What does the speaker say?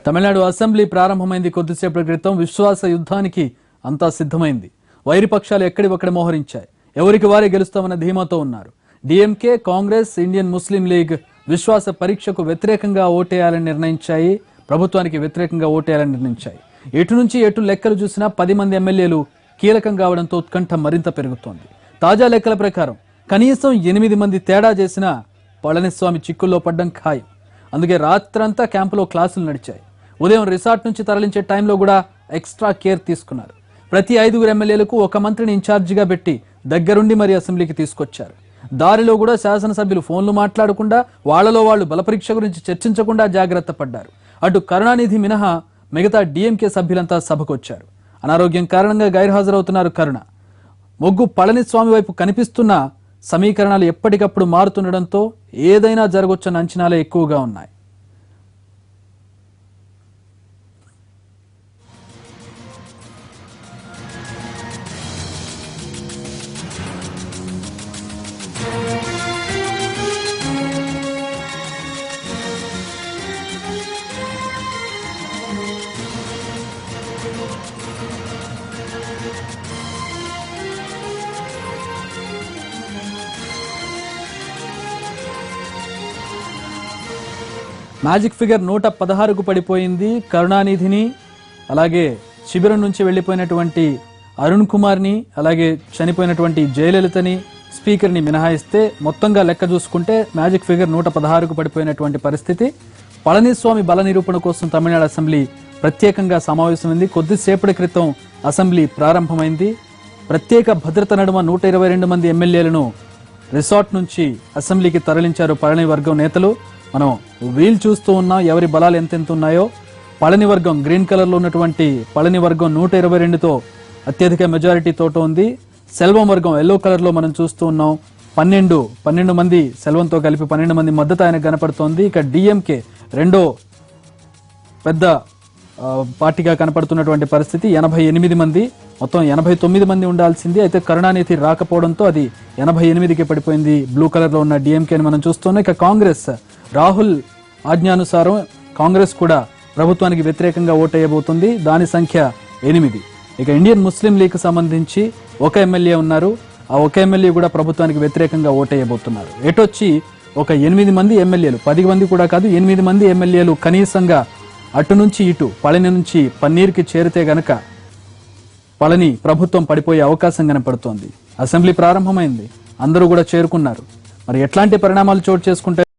Tamil Nadu assembly ప్రారంభమైంది. కొద్దిసేపటి క్రితం విశ్వాస యుద్ధానికి అంతా సిద్ధమైంది. వైరి పక్షాలు ఎక్కడివక్కడ మోహరించాయి. ఎవరికి వారే గెలుస్తామన్న ధీమాతో ఉన్నారు. డిఎంకే, కాంగ్రెస్, ఇండియన్ ముస్లిం లీగ్ విశ్వాస పరీక్షకు వ్యతిరేకంగా ఓటేయాలని నిర్ణయించాయి. ప్రభుత్వానికి వ్యతిరేకంగా ఓటేయాలని నిర్ణయించాయి. ఎటు నుంచి ఎటు లెక్కలు చూసినా 10 మంది ఎమ్మెల్యేలు కీలకం కావడంతో ఉత్కంఠ మరింత పెరుగుతోంది. తాజా లెక్కల ప్రకారం కనీసం 8 మంది తేడా చేసినా పళనిస్వామి చిక్కుల్లో పడ్డం ఖాయం. అందుకే రాత్రంతా క్యాంపులో క్లాసులు నడిచాయి. ఉదయం రిసార్ట్ నుంచి తరలించే టైంలో కూడా ఎక్స్ట్రా కేర్ తీసుకున్నారు. ప్రతి 5 ఎమ్మెల్యేలకు ఒక మంత్రిని ఇన్ఛార్జిగా పెట్టి దగ్గరుండి మరి అసెంబ్లీకి తీసుకొచ్చారు. దారిలో కూడా శాసనసభ్యులు ఫోన్లు మాట్లాడకుండా, వాళ్లలో వాళ్లు బలపరీక్ష గురించి చర్చించకుండా జాగ్రత్త పడ్డారు. అటు కరుణానిధి మినహా మిగతా డిఎంకే సభ్యులంతా సభకొచ్చారు. అనారోగ్యం కారణంగా గైర్హాజరవుతున్నారు కరుణ. మొగ్గు పళనిస్వామి వైపు కనిపిస్తున్న సమీకరణాలు ఎప్పటికప్పుడు మారుతుండడంతో ఏదైనా జరగొచ్చన్న అంచనాలే ఎక్కువగా ఉన్నాయి. మ్యాజిక్ ఫిగర్ 116కు పడిపోయింది. కరుణానిధిని, అలాగే శిబిరం నుంచి వెళ్లిపోయినటువంటి అరుణ్ కుమార్ని, అలాగే చనిపోయినటువంటి జయలలితని, స్పీకర్ని మినహాయిస్తే మొత్తంగా లెక్క చూసుకుంటే మ్యాజిక్ ఫిగర్ 116కు పడిపోయినటువంటి పరిస్థితి. పళనిస్వామి బల నిరూపణ కోసం తమిళనాడు అసెంబ్లీ ప్రత్యేకంగా సమావేశమైంది. కొద్దిసేపటి క్రితం అసెంబ్లీ ప్రారంభమైంది. ప్రత్యేక భద్రత నడుమ 122 మంది ఎమ్మెల్యేలను రిసార్ట్ నుంచి అసెంబ్లీకి తరలించారు పళని వర్గం నేతలు. మనం వీల్ చూస్తూ ఉన్నాం ఎవరి బలాలు ఎంతెంత ఉన్నాయో. పళని వర్గం గ్రీన్ కలర్ లో ఉన్నటువంటి పళని వర్గం 122తో అత్యధిక మెజారిటీతోట ఉంది. సెల్వం వర్గం ఎల్లో కలర్ లో మనం చూస్తూ ఉన్నాం. 12 మంది సెల్వంతో కలిపి 12 మంది మద్దతు ఆయనకు కనపడుతోంది. ఇక డిఎంకే రెండో పెద్ద పార్టీగా కనపడుతున్నటువంటి పరిస్థితి. 88 మంది, మొత్తం 89 మంది ఉండాల్సింది. అయితే కరుణానిధి రాకపోవడంతో అది 88కి పడిపోయింది. బ్లూ కలర్ లో ఉన్న డిఎంకేని మనం చూస్తున్నాం. ఇక కాంగ్రెస్, రాహుల్ ఆజ్ఞానుసారం కాంగ్రెస్ కూడా ప్రభుత్వానికి వ్యతిరేకంగా ఓటేయబోతుంది. దాని సంఖ్య 8. ఇక ఇండియన్ ముస్లిం లీగ్ సంబంధించి ఒక ఎమ్మెల్యే ఉన్నారు. ఆ ఒక ఎమ్మెల్యే కూడా ప్రభుత్వానికి వ్యతిరేకంగా ఓటేయబోతున్నారు. ఎటొచ్చి ఒక 8 మంది ఎమ్మెల్యేలు, 10 మంది కూడా కాదు, 8 మంది ఎమ్మెల్యేలు కనీసంగా అటు నుంచి ఇటు పళని నుంచి పన్నీర్కి చేరితే గనక పళని ప్రభుత్వం పడిపోయే అవకాశం కనపడుతోంది. అసెంబ్లీ ప్రారంభమైంది, అందరూ కూడా చేరుకున్నారు. మరి ఎట్లాంటి పరిణామాలు చోటు చేసుకుంటే